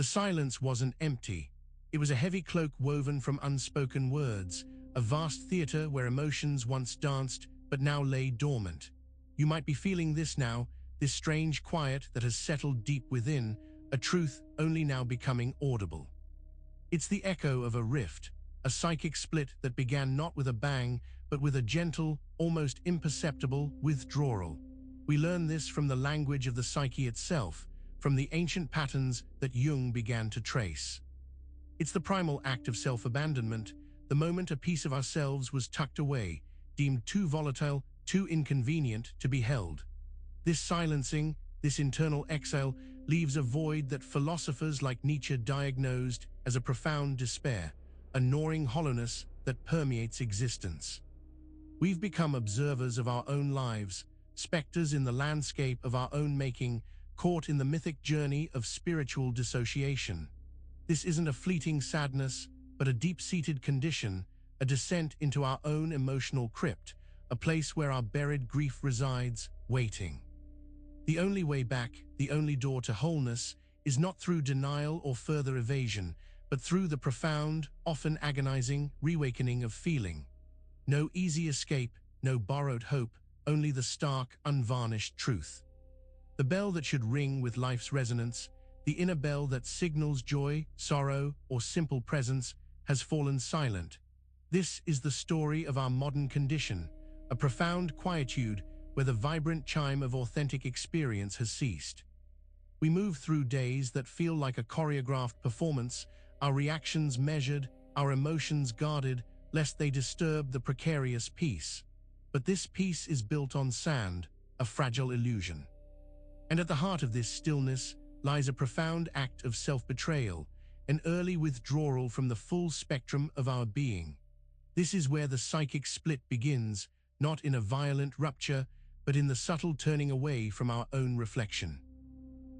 The silence wasn't empty. It was a heavy cloak woven from unspoken words, a vast theater where emotions once danced but now lay dormant. You might be feeling this now, this strange quiet that has settled deep within, a truth only now becoming audible. It's the echo of a rift, a psychic split that began not with a bang, but with a gentle, almost imperceptible withdrawal. We learn this from the language of the psyche itself, from the ancient patterns that Jung began to trace. It's the primal act of self-abandonment, the moment a piece of ourselves was tucked away, deemed too volatile, too inconvenient to be held. This silencing, this internal exile, leaves a void that philosophers like Nietzsche diagnosed as a profound despair, a gnawing hollowness that permeates existence. We've become observers of our own lives, specters in the landscape of our own making, caught in the mythic journey of spiritual dissociation. This isn't a fleeting sadness, but a deep-seated condition, a descent into our own emotional crypt, a place where our buried grief resides, waiting. The only way back, the only door to wholeness, is not through denial or further evasion, but through the profound, often agonizing, reawakening of feeling. No easy escape, no borrowed hope, only the stark, unvarnished truth. The bell that should ring with life's resonance, the inner bell that signals joy, sorrow, or simple presence, has fallen silent. This is the story of our modern condition, a profound quietude where the vibrant chime of authentic experience has ceased. We move through days that feel like a choreographed performance, our reactions measured, our emotions guarded, lest they disturb the precarious peace. But this peace is built on sand, a fragile illusion. And at the heart of this stillness lies a profound act of self-betrayal, an early withdrawal from the full spectrum of our being. This is where the psychic split begins, not in a violent rupture, but in the subtle turning away from our own reflection.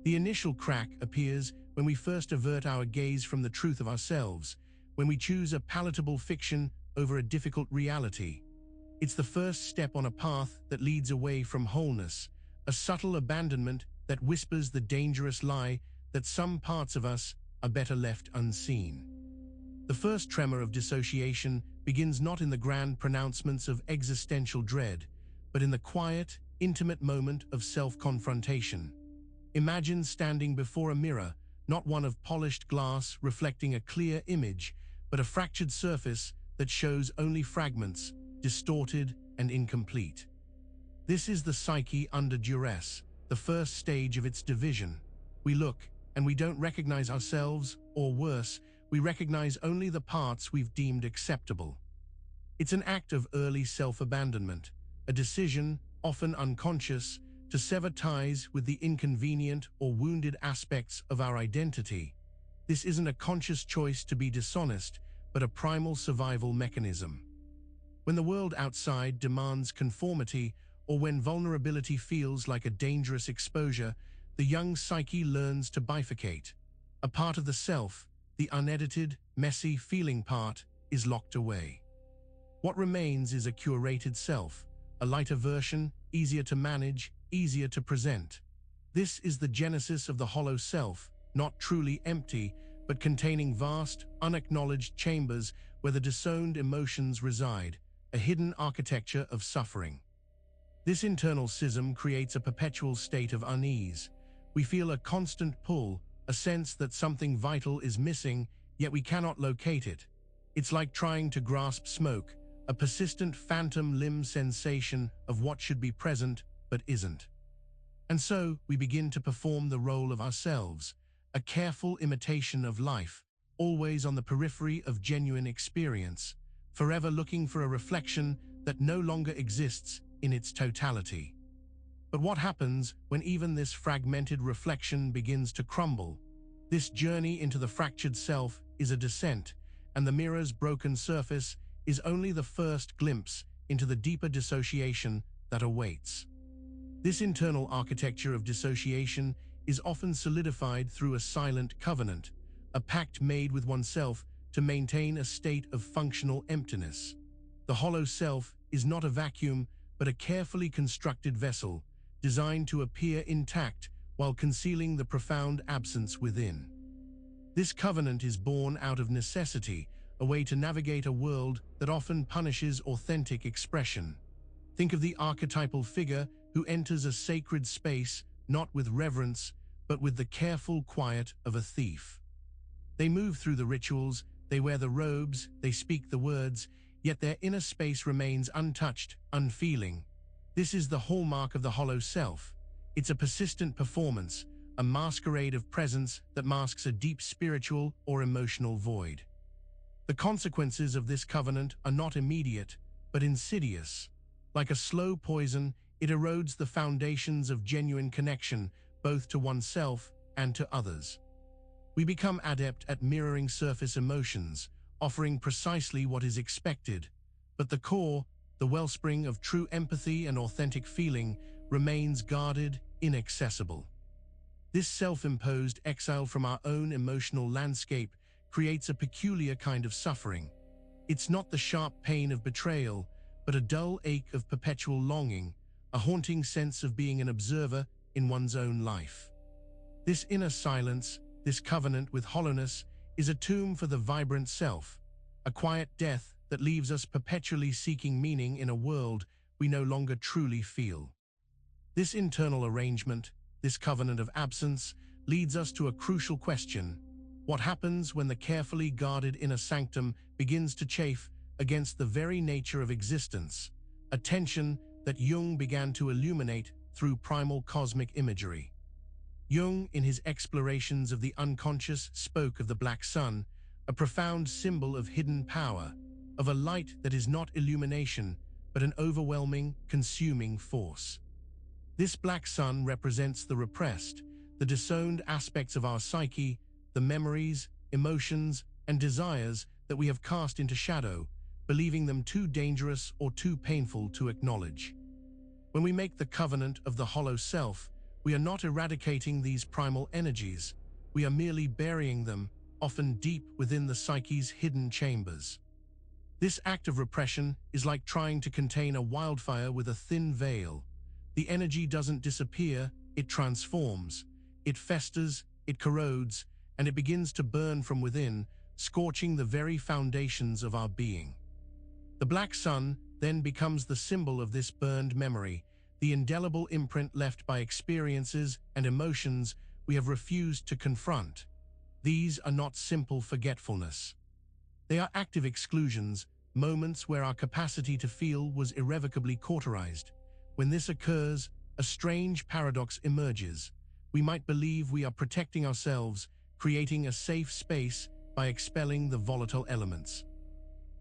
The initial crack appears when we first avert our gaze from the truth of ourselves, when we choose a palatable fiction over a difficult reality. It's the first step on a path that leads away from wholeness, a subtle abandonment that whispers the dangerous lie that some parts of us are better left unseen. The first tremor of dissociation begins not in the grand pronouncements of existential dread, but in the quiet, intimate moment of self-confrontation. Imagine standing before a mirror, not one of polished glass reflecting a clear image, but a fractured surface that shows only fragments, distorted and incomplete. This is the psyche under duress, the first stage of its division. We look, and we don't recognize ourselves, or worse, we recognize only the parts we've deemed acceptable. It's an act of early self-abandonment, a decision, often unconscious, to sever ties with the inconvenient or wounded aspects of our identity. This isn't a conscious choice to be dishonest, but a primal survival mechanism. When the world outside demands conformity, or when vulnerability feels like a dangerous exposure, the young psyche learns to bifurcate. A part of the self, the unedited, messy feeling part, is locked away. What remains is a curated self, a lighter version, easier to manage, easier to present. This is the genesis of the hollow self, not truly empty, but containing vast, unacknowledged chambers where the disowned emotions reside, a hidden architecture of suffering. This internal schism creates a perpetual state of unease. We feel a constant pull, a sense that something vital is missing, yet we cannot locate it. It's like trying to grasp smoke, a persistent phantom limb sensation of what should be present but isn't. And so we begin to perform the role of ourselves, a careful imitation of life, always on the periphery of genuine experience, forever looking for a reflection that no longer exists in its totality. But what happens when even this fragmented reflection begins to crumble? This journey into the fractured self is a descent, and the mirror's broken surface is only the first glimpse into the deeper dissociation that awaits. This internal architecture of dissociation is often solidified through a silent covenant, a pact made with oneself to maintain a state of functional emptiness. The hollow self is not a vacuum, but a carefully constructed vessel, designed to appear intact while concealing the profound absence within. This covenant is born out of necessity, a way to navigate a world that often punishes authentic expression. Think of the archetypal figure who enters a sacred space not with reverence, but with the careful quiet of a thief. They move through the rituals, they wear the robes, they speak the words, yet their inner space remains untouched, unfeeling. This is the hallmark of the hollow self. It's a persistent performance, a masquerade of presence that masks a deep spiritual or emotional void. The consequences of this covenant are not immediate, but insidious. Like a slow poison, it erodes the foundations of genuine connection, both to oneself and to others. We become adept at mirroring surface emotions, offering precisely what is expected, but the core, the wellspring of true empathy and authentic feeling, remains guarded, inaccessible. This self-imposed exile from our own emotional landscape creates a peculiar kind of suffering. It's not the sharp pain of betrayal, but a dull ache of perpetual longing, a haunting sense of being an observer in one's own life. This inner silence, this covenant with hollowness, is a tomb for the vibrant self, a quiet death that leaves us perpetually seeking meaning in a world we no longer truly feel. This internal arrangement, this covenant of absence, leads us to a crucial question. What happens when the carefully guarded inner sanctum begins to chafe against the very nature of existence, a tension that Jung began to illuminate through primal cosmic imagery? Jung, in his explorations of the unconscious, spoke of the black sun, a profound symbol of hidden power, of a light that is not illumination, but an overwhelming, consuming force. This black sun represents the repressed, the disowned aspects of our psyche, the memories, emotions, and desires that we have cast into shadow, believing them too dangerous or too painful to acknowledge. When we make the covenant of the hollow self, we are not eradicating these primal energies, we are merely burying them, often deep within the psyche's hidden chambers. This act of repression is like trying to contain a wildfire with a thin veil. The energy doesn't disappear, it transforms. It festers, it corrodes, and it begins to burn from within, scorching the very foundations of our being. The black sun then becomes the symbol of this burned memory, the indelible imprint left by experiences and emotions we have refused to confront. These are not simple forgetfulness. They are active exclusions, moments where our capacity to feel was irrevocably cauterized. When this occurs, a strange paradox emerges. We might believe we are protecting ourselves, creating a safe space by expelling the volatile elements.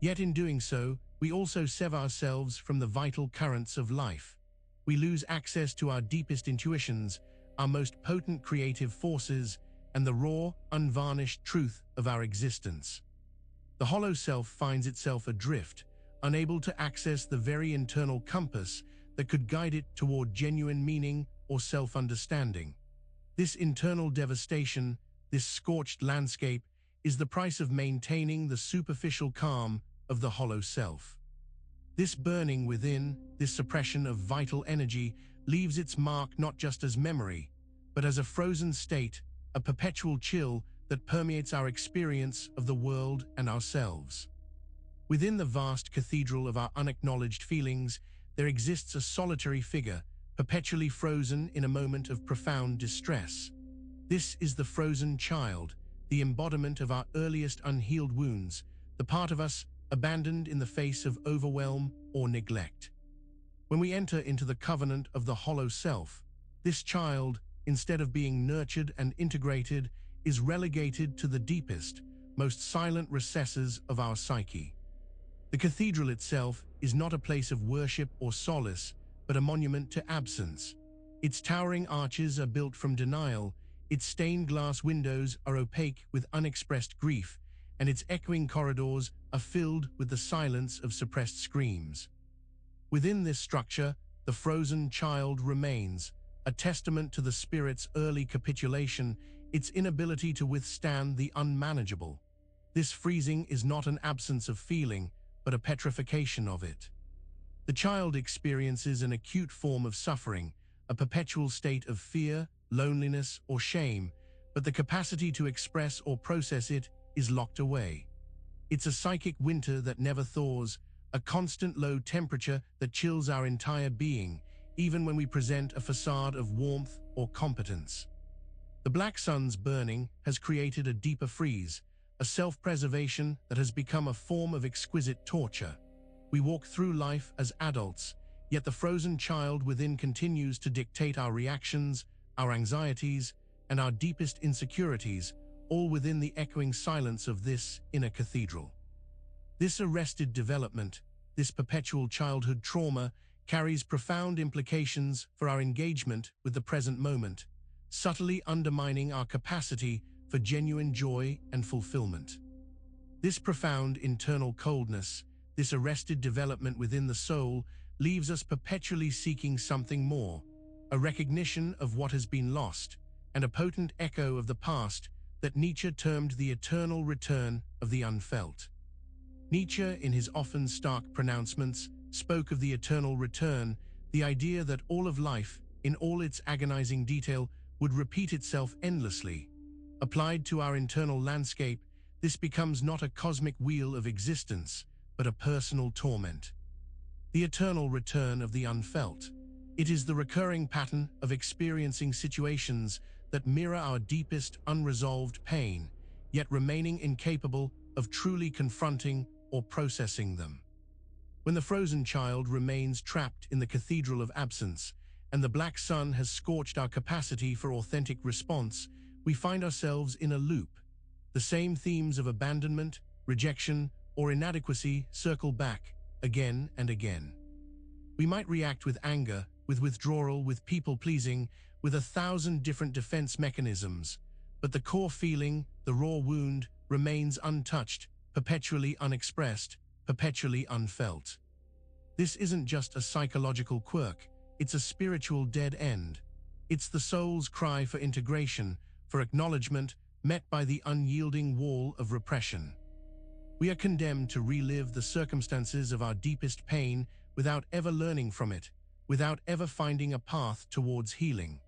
Yet in doing so, we also sever ourselves from the vital currents of life. We lose access to our deepest intuitions, our most potent creative forces, and the raw, unvarnished truth of our existence. The hollow self finds itself adrift, unable to access the very internal compass that could guide it toward genuine meaning or self-understanding. This internal devastation, this scorched landscape, is the price of maintaining the superficial calm of the hollow self. This burning within, this suppression of vital energy, leaves its mark not just as memory, but as a frozen state, a perpetual chill that permeates our experience of the world and ourselves. Within the vast cathedral of our unacknowledged feelings, there exists a solitary figure, perpetually frozen in a moment of profound distress. This is the frozen child, the embodiment of our earliest unhealed wounds, the part of us abandoned in the face of overwhelm or neglect. When we enter into the covenant of the hollow self, this child, instead of being nurtured and integrated, is relegated to the deepest, most silent recesses of our psyche. The cathedral itself is not a place of worship or solace, but a monument to absence. Its towering arches are built from denial, its stained glass windows are opaque with unexpressed grief, and its echoing corridors are filled with the silence of suppressed screams. Within this structure, the frozen child remains, a testament to the spirit's early capitulation, its inability to withstand the unmanageable. This freezing is not an absence of feeling, but a petrification of it. The child experiences an acute form of suffering, a perpetual state of fear, loneliness, or shame, but the capacity to express or process it is locked away. It's a psychic winter that never thaws, a constant low temperature that chills our entire being, even when we present a facade of warmth or competence. The black sun's burning has created a deeper freeze, a self-preservation that has become a form of exquisite torture. We walk through life as adults, yet the frozen child within continues to dictate our reactions, our anxieties, and our deepest insecurities, all within the echoing silence of this inner cathedral. This arrested development, this perpetual childhood trauma, carries profound implications for our engagement with the present moment, subtly undermining our capacity for genuine joy and fulfillment. This profound internal coldness, this arrested development within the soul, leaves us perpetually seeking something more, a recognition of what has been lost, and a potent echo of the past that Nietzsche termed the eternal return of the unfelt. Nietzsche, in his often stark pronouncements, spoke of the eternal return, the idea that all of life, in all its agonizing detail, would repeat itself endlessly. Applied to our internal landscape, this becomes not a cosmic wheel of existence, but a personal torment. The eternal return of the unfelt. It is the recurring pattern of experiencing situations that mirror our deepest unresolved pain, yet remaining incapable of truly confronting or processing them. When the frozen child remains trapped in the cathedral of absence, and the black sun has scorched our capacity for authentic response, we find ourselves in a loop. The same themes of abandonment, rejection, or inadequacy circle back again and again. We might react with anger, with withdrawal, with people-pleasing, with 1,000 different defense mechanisms, but the core feeling, the raw wound, remains untouched, perpetually unexpressed, perpetually unfelt. This isn't just a psychological quirk, it's a spiritual dead end. It's the soul's cry for integration, for acknowledgement, met by the unyielding wall of repression. We are condemned to relive the circumstances of our deepest pain without ever learning from it, without ever finding a path towards healing.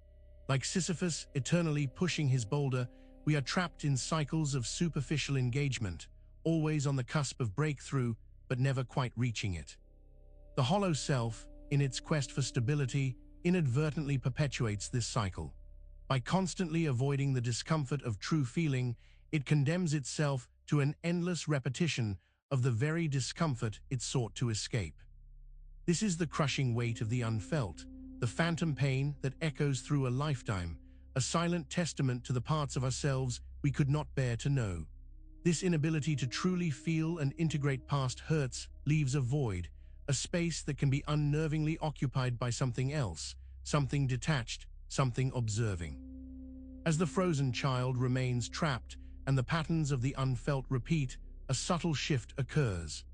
Like Sisyphus eternally pushing his boulder, we are trapped in cycles of superficial engagement, always on the cusp of breakthrough, but never quite reaching it. The hollow self, in its quest for stability, inadvertently perpetuates this cycle. By constantly avoiding the discomfort of true feeling, it condemns itself to an endless repetition of the very discomfort it sought to escape. This is the crushing weight of the unfelt, the phantom pain that echoes through a lifetime, a silent testament to the parts of ourselves we could not bear to know. This inability to truly feel and integrate past hurts leaves a void, a space that can be unnervingly occupied by something else, something detached, something observing. As the frozen child remains trapped and the patterns of the unfelt repeat, a subtle shift occurs.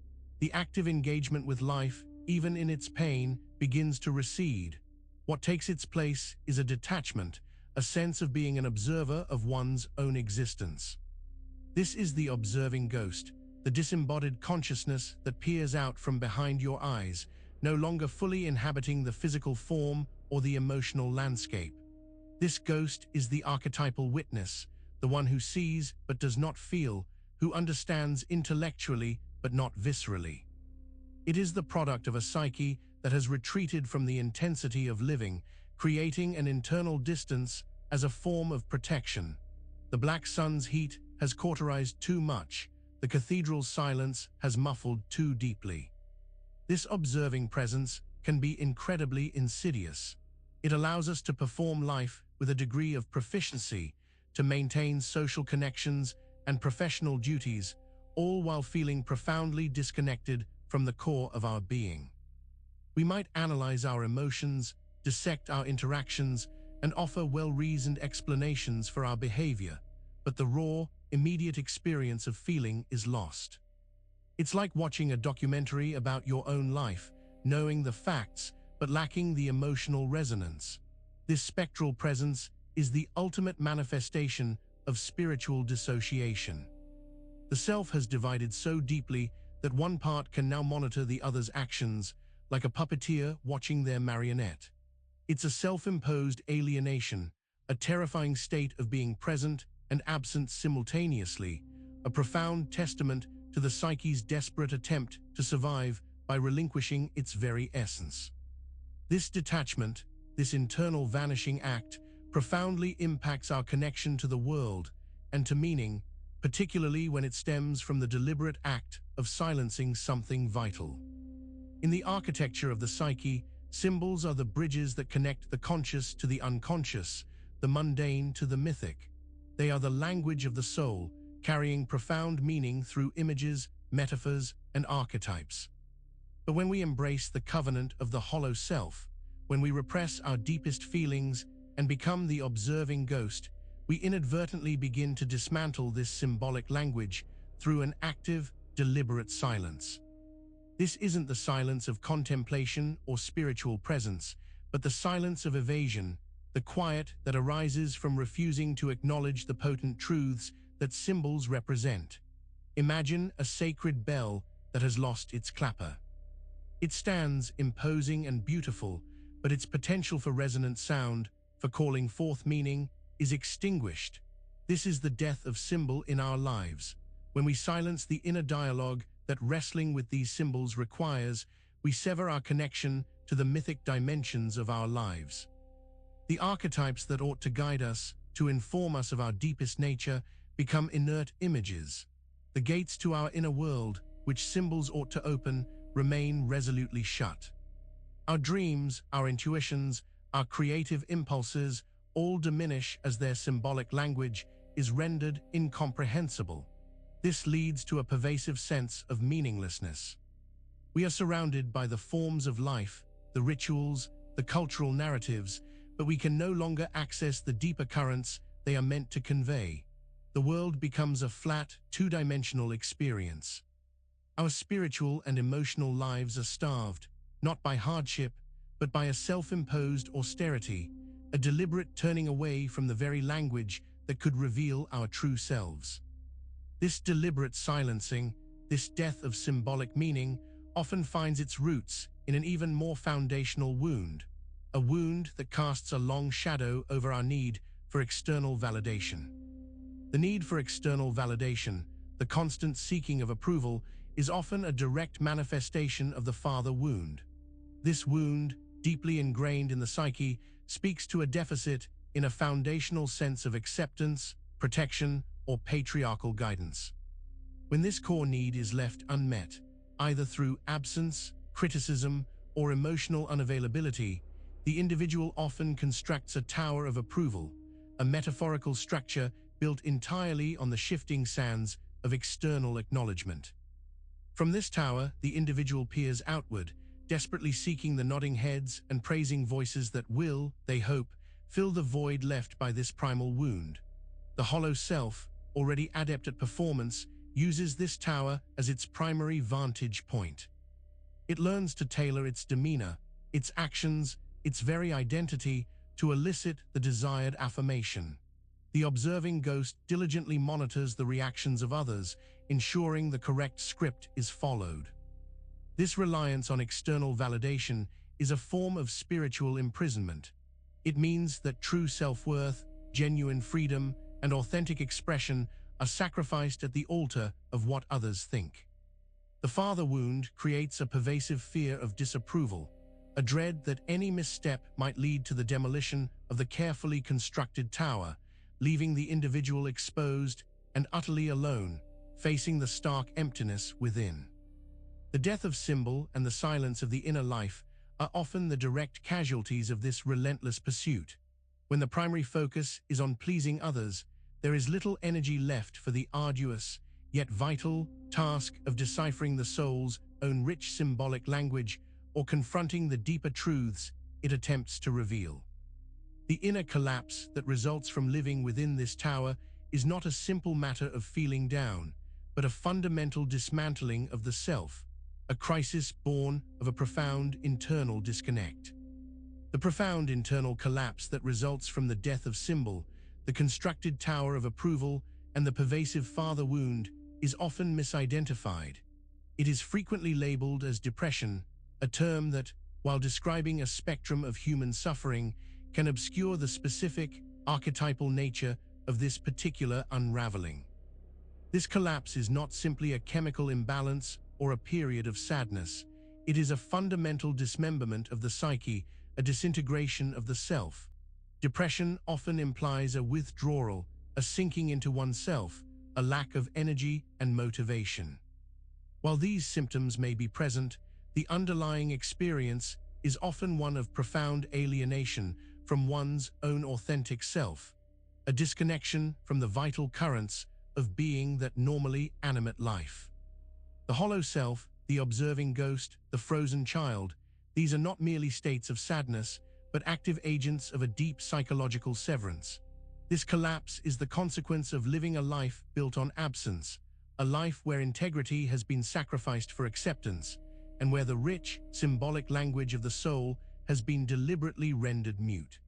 The active engagement with life, even in its pain, begins to recede. What takes its place is a detachment, a sense of being an observer of one's own existence. This is the observing ghost, the disembodied consciousness that peers out from behind your eyes, no longer fully inhabiting the physical form or the emotional landscape. This ghost is the archetypal witness, the one who sees but does not feel, who understands intellectually but not viscerally. It is the product of a psyche that has retreated from the intensity of living, creating an internal distance as a form of protection. The black sun's heat has cauterized too much, the cathedral's silence has muffled too deeply. This observing presence can be incredibly insidious. It allows us to perform life with a degree of proficiency, to maintain social connections and professional duties, all while feeling profoundly disconnected from the core of our being. We might analyze our emotions, dissect our interactions, and offer well-reasoned explanations for our behavior, but the raw, immediate experience of feeling is lost. It's like watching a documentary about your own life, knowing the facts, but lacking the emotional resonance. This spectral presence is the ultimate manifestation of spiritual dissociation. The self has divided so deeply that one part can now monitor the other's actions, like a puppeteer watching their marionette. It's a self-imposed alienation, a terrifying state of being present and absent simultaneously, a profound testament to the psyche's desperate attempt to survive by relinquishing its very essence. This detachment, this internal vanishing act, profoundly impacts our connection to the world and to meaning, particularly when it stems from the deliberate act of silencing something vital. In the architecture of the psyche, symbols are the bridges that connect the conscious to the unconscious, the mundane to the mythic. They are the language of the soul, carrying profound meaning through images, metaphors, and archetypes. But when we embrace the covenant of the hollow self, when we repress our deepest feelings and become the observing ghost, we inadvertently begin to dismantle this symbolic language through an active, deliberate silence. This isn't the silence of contemplation or spiritual presence, but the silence of evasion, the quiet that arises from refusing to acknowledge the potent truths that symbols represent. Imagine a sacred bell that has lost its clapper. It stands imposing and beautiful, but its potential for resonant sound, for calling forth meaning, is extinguished. This is the death of symbol in our lives. When we silence the inner dialogue that wrestling with these symbols requires, we sever our connection to the mythic dimensions of our lives. The archetypes that ought to guide us, to inform us of our deepest nature, become inert images. The gates to our inner world, which symbols ought to open, remain resolutely shut. Our dreams, our intuitions, our creative impulses all diminish as their symbolic language is rendered incomprehensible. This leads to a pervasive sense of meaninglessness. We are surrounded by the forms of life, the rituals, the cultural narratives, but we can no longer access the deeper currents they are meant to convey. The world becomes a flat, two-dimensional experience. Our spiritual and emotional lives are starved, not by hardship, but by a self-imposed austerity, a deliberate turning away from the very language that could reveal our true selves. This deliberate silencing, this death of symbolic meaning, often finds its roots in an even more foundational wound, a wound that casts a long shadow over our need for external validation. The need for external validation, the constant seeking of approval, is often a direct manifestation of the father wound. This wound, deeply ingrained in the psyche, speaks to a deficit in a foundational sense of acceptance, protection, or patriarchal guidance. When this core need is left unmet, either through absence, criticism, or emotional unavailability, the individual often constructs a tower of approval, a metaphorical structure built entirely on the shifting sands of external acknowledgement. From this tower, the individual peers outward, desperately seeking the nodding heads and praising voices that will, they hope, fill the void left by this primal wound. The hollow self, already adept at performance, uses this tower as its primary vantage point. It learns to tailor its demeanor, its actions, its very identity to elicit the desired affirmation. The observing ghost diligently monitors the reactions of others, ensuring the correct script is followed. This reliance on external validation is a form of spiritual imprisonment. It means that true self-worth, genuine freedom, and authentic expression are sacrificed at the altar of what others think. The father wound creates a pervasive fear of disapproval, a dread that any misstep might lead to the demolition of the carefully constructed tower, leaving the individual exposed and utterly alone, facing the stark emptiness within. The death of symbol and the silence of the inner life are often the direct casualties of this relentless pursuit. When the primary focus is on pleasing others, there is little energy left for the arduous, yet vital, task of deciphering the soul's own rich symbolic language or confronting the deeper truths it attempts to reveal. The inner collapse that results from living within this tower is not a simple matter of feeling down, but a fundamental dismantling of the self, a crisis born of a profound internal disconnect. The profound internal collapse that results from the death of symbol, the constructed tower of approval, and the pervasive father wound is often misidentified. It is frequently labeled as depression, a term that, while describing a spectrum of human suffering, can obscure the specific, archetypal nature of this particular unraveling. This collapse is not simply a chemical imbalance or a period of sadness. It is a fundamental dismemberment of the psyche, a disintegration of the self. Depression often implies a withdrawal, a sinking into oneself, a lack of energy and motivation. While these symptoms may be present, the underlying experience is often one of profound alienation from one's own authentic self, a disconnection from the vital currents of being that normally animate life. The hollow self, the observing ghost, the frozen child, these are not merely states of sadness, but active agents of a deep psychological severance. This collapse is the consequence of living a life built on absence, a life where integrity has been sacrificed for acceptance, and where the rich, symbolic language of the soul has been deliberately rendered mute.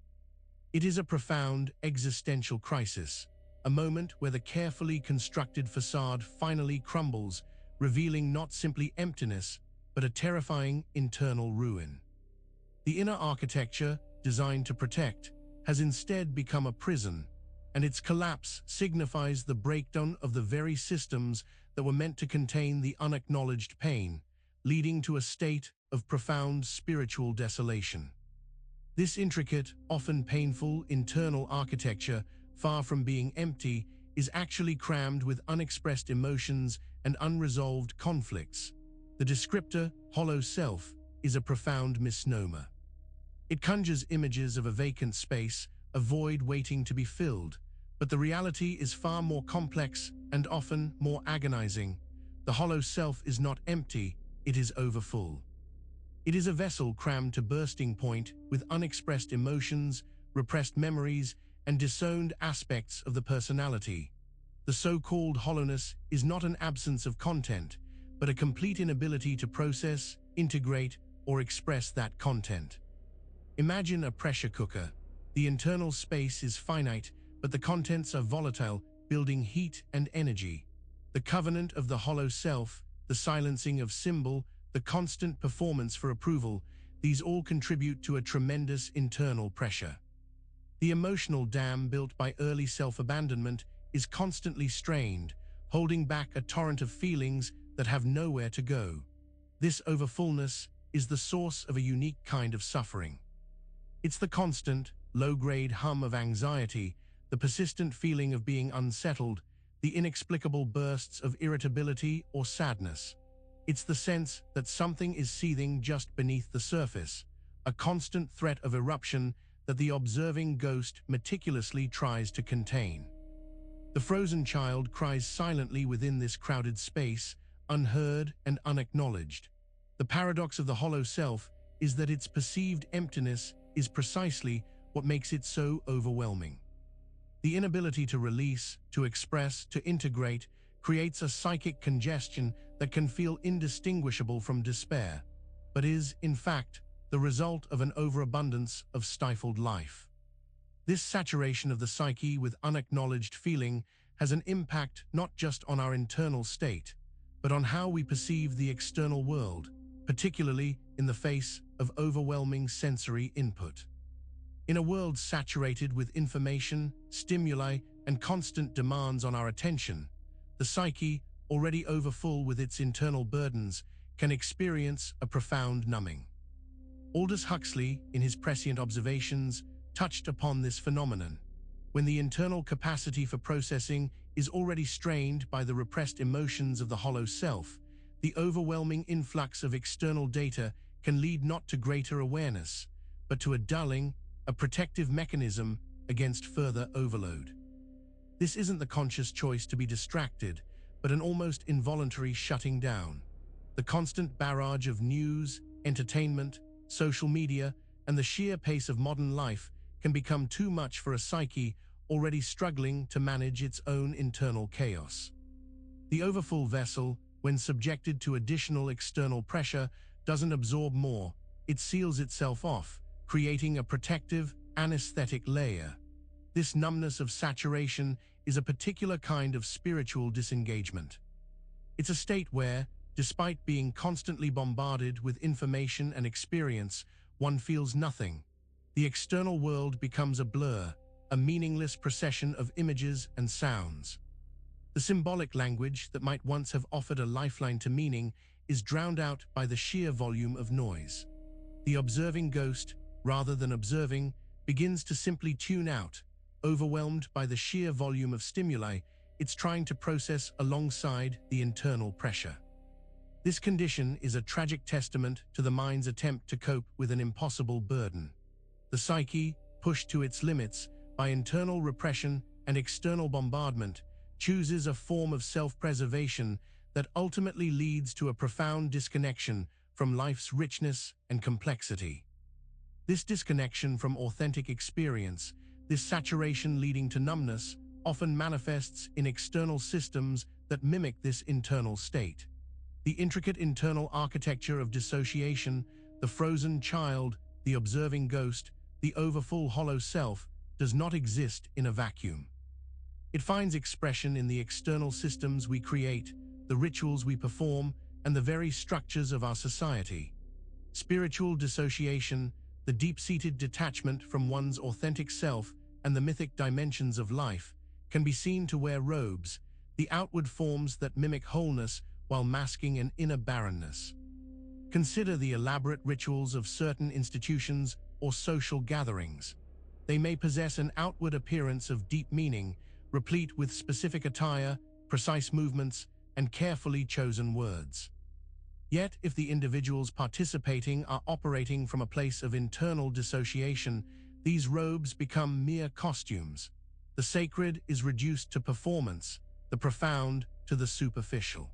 It is a profound existential crisis, a moment where the carefully constructed facade finally crumbles, revealing not simply emptiness, but a terrifying internal ruin. The inner architecture, designed to protect, has instead become a prison, and its collapse signifies the breakdown of the very systems that were meant to contain the unacknowledged pain, leading to a state of profound spiritual desolation. This intricate, often painful internal architecture, far from being empty, is actually crammed with unexpressed emotions and unresolved conflicts. The descriptor, hollow self, is a profound misnomer. It conjures images of a vacant space, a void waiting to be filled, but the reality is far more complex and often more agonizing. The hollow self is not empty, it is overfull. It is a vessel crammed to bursting point with unexpressed emotions, repressed memories, and disowned aspects of the personality. The so-called hollowness is not an absence of content, but a complete inability to process, integrate, or express that content. Imagine a pressure cooker. The internal space is finite, but the contents are volatile, building heat and energy. The covenant of the hollow self, the silencing of symbol, the constant performance for approval, these all contribute to a tremendous internal pressure. The emotional dam built by early self-abandonment is constantly strained, holding back a torrent of feelings that have nowhere to go. This overfullness is the source of a unique kind of suffering. It's the constant, low-grade hum of anxiety, the persistent feeling of being unsettled, the inexplicable bursts of irritability or sadness. It's the sense that something is seething just beneath the surface, a constant threat of eruption that the observing ghost meticulously tries to contain. The frozen child cries silently within this crowded space, unheard and unacknowledged. The paradox of the hollow self is that its perceived emptiness is precisely what makes it so overwhelming. The inability to release, to express, to integrate creates a psychic congestion that can feel indistinguishable from despair, but is, in fact, the result of an overabundance of stifled life. This saturation of the psyche with unacknowledged feeling has an impact not just on our internal state, but on how we perceive the external world, particularly in the face of overwhelming sensory input. In a world saturated with information, stimuli, and constant demands on our attention, the psyche, already overfull with its internal burdens, can experience a profound numbing. Aldous Huxley, in his prescient observations, touched upon this phenomenon. When the internal capacity for processing is already strained by the repressed emotions of the hollow self, the overwhelming influx of external data can lead not to greater awareness, but to a dulling, a protective mechanism against further overload. This isn't the conscious choice to be distracted, but an almost involuntary shutting down. The constant barrage of news, entertainment, social media, and the sheer pace of modern life can become too much for a psyche already struggling to manage its own internal chaos. The overfull vessel, when subjected to additional external pressure, doesn't absorb more, it seals itself off, creating a protective, anesthetic layer. This numbness of saturation is a particular kind of spiritual disengagement. It's a state where, despite being constantly bombarded with information and experience, one feels nothing. The external world becomes a blur, a meaningless procession of images and sounds. The symbolic language that might once have offered a lifeline to meaning is drowned out by the sheer volume of noise. The observing ghost, rather than observing, begins to simply tune out, overwhelmed by the sheer volume of stimuli it's trying to process alongside the internal pressure. This condition is a tragic testament to the mind's attempt to cope with an impossible burden. The psyche, pushed to its limits by internal repression and external bombardment, chooses a form of self-preservation that ultimately leads to a profound disconnection from life's richness and complexity. This disconnection from authentic experience, this saturation leading to numbness, often manifests in external systems that mimic this internal state. The intricate internal architecture of dissociation, the frozen child, the observing ghost, the overfull hollow self, does not exist in a vacuum. It finds expression in the external systems we create, the rituals we perform, and the very structures of our society. Spiritual dissociation, the deep-seated detachment from one's authentic self and the mythic dimensions of life, can be seen to wear robes, the outward forms that mimic wholeness while masking an inner barrenness. Consider the elaborate rituals of certain institutions or social gatherings. They may possess an outward appearance of deep meaning, replete with specific attire, precise movements, and carefully chosen words. Yet, if the individuals participating are operating from a place of internal dissociation, these robes become mere costumes. The sacred is reduced to performance, the profound to the superficial.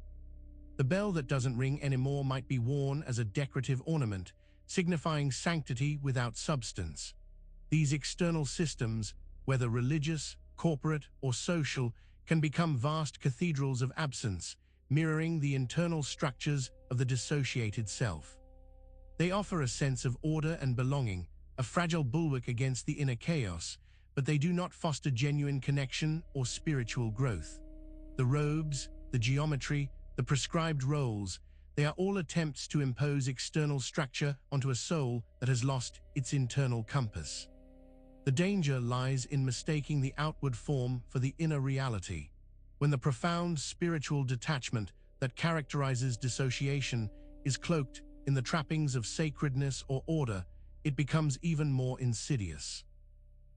The bell that doesn't ring anymore might be worn as a decorative ornament, signifying sanctity without substance. These external systems, whether religious, corporate, or social, can become vast cathedrals of absence, mirroring the internal structures of the dissociated self. They offer a sense of order and belonging, a fragile bulwark against the inner chaos, but they do not foster genuine connection or spiritual growth. The robes, the geometry, the prescribed roles, they are all attempts to impose external structure onto a soul that has lost its internal compass. The danger lies in mistaking the outward form for the inner reality. When the profound spiritual detachment that characterizes dissociation is cloaked in the trappings of sacredness or order, it becomes even more insidious.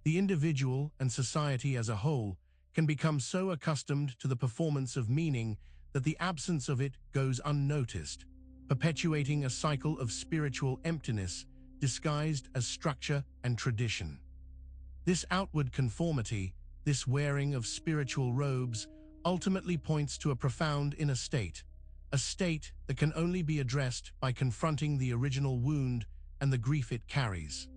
The individual and society as a whole can become so accustomed to the performance of meaning that the absence of it goes unnoticed, perpetuating a cycle of spiritual emptiness disguised as structure and tradition. This outward conformity, this wearing of spiritual robes, ultimately points to a profound inner state, a state that can only be addressed by confronting the original wound and the grief it carries.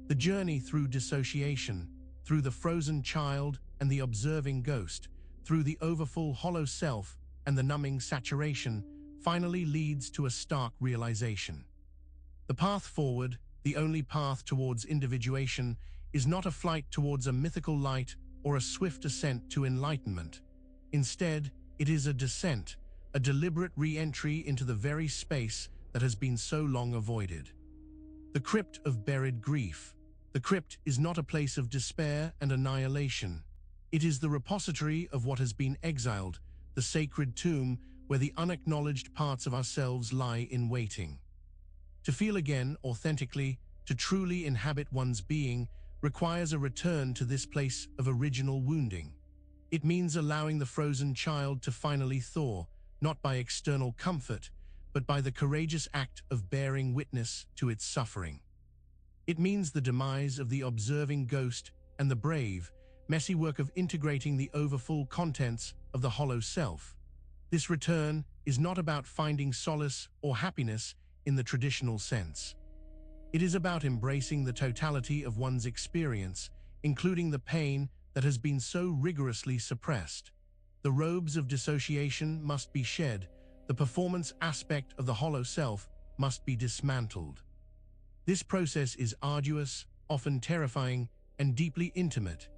The journey through dissociation, through the frozen child and the observing ghost, through the overfull hollow self and the numbing saturation, finally leads to a stark realization. The path forward, the only path towards individuation, is not a flight towards a mythical light or a swift ascent to enlightenment. Instead, it is a descent, a deliberate re-entry into the very space that has been so long avoided. The crypt of buried grief. The crypt is not a place of despair and annihilation. It is the repository of what has been exiled, the sacred tomb where the unacknowledged parts of ourselves lie in waiting. To feel again authentically, to truly inhabit one's being, requires a return to this place of original wounding. It means allowing the frozen child to finally thaw, not by external comfort, but by the courageous act of bearing witness to its suffering. It means the demise of the observing ghost and the brave, messy work of integrating the overfull contents of the hollow self. This return is not about finding solace or happiness in the traditional sense. It is about embracing the totality of one's experience, including the pain that has been so rigorously suppressed. The robes of dissociation must be shed, the performance aspect of the hollow self must be dismantled. This process is arduous, often terrifying, and deeply intimate.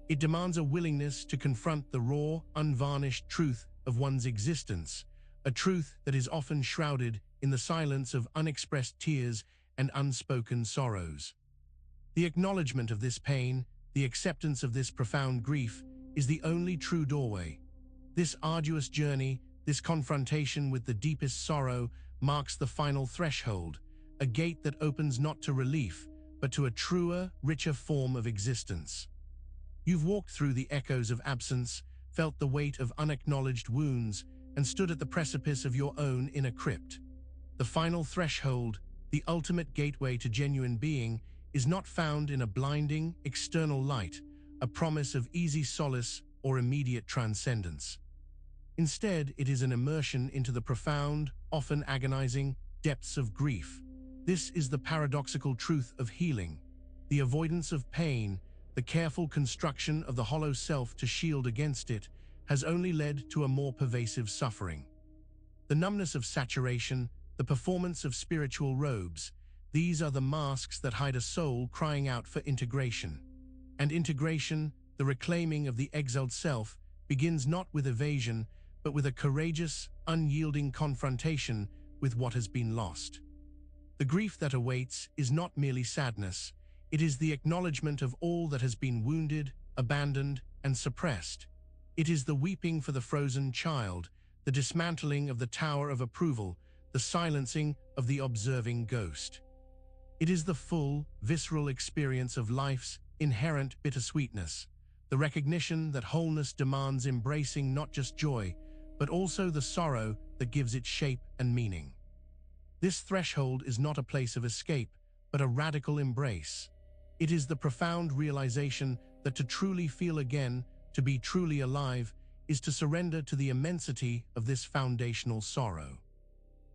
It demands a willingness to confront the raw, unvarnished truth of one's existence, a truth that is often shrouded in the silence of unexpressed tears and unspoken sorrows. The acknowledgement of this pain, the acceptance of this profound grief, is the only true doorway. This arduous journey, this confrontation with the deepest sorrow, marks the final threshold, a gate that opens not to relief, but to a truer, richer form of existence. You've walked through the echoes of absence, felt the weight of unacknowledged wounds, and stood at the precipice of your own inner crypt. The final threshold, the ultimate gateway to genuine being, is not found in a blinding, external light, a promise of easy solace or immediate transcendence. Instead, it is an immersion into the profound, often agonizing, depths of grief. This is the paradoxical truth of healing. The avoidance of pain, the careful construction of the hollow self to shield against it, has only led to a more pervasive suffering. The numbness of saturation, the performance of spiritual robes, these are the masks that hide a soul crying out for integration. And integration, the reclaiming of the exiled self, begins not with evasion, but with a courageous, unyielding confrontation with what has been lost. The grief that awaits is not merely sadness, it is the acknowledgement of all that has been wounded, abandoned, and suppressed. It is the weeping for the frozen child, the dismantling of the tower of approval, the silencing of the observing ghost. It is the full, visceral experience of life's inherent bittersweetness, the recognition that wholeness demands embracing not just joy, but also the sorrow that gives it shape and meaning. This threshold is not a place of escape, but a radical embrace. It is the profound realization that to truly feel again, to be truly alive, is to surrender to the immensity of this foundational sorrow.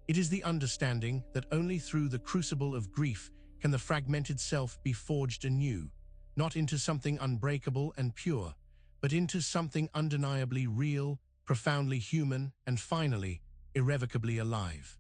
It is the understanding that only through the crucible of grief can the fragmented self be forged anew, not into something unbreakable and pure, but into something undeniably real, profoundly human, and finally, irrevocably alive.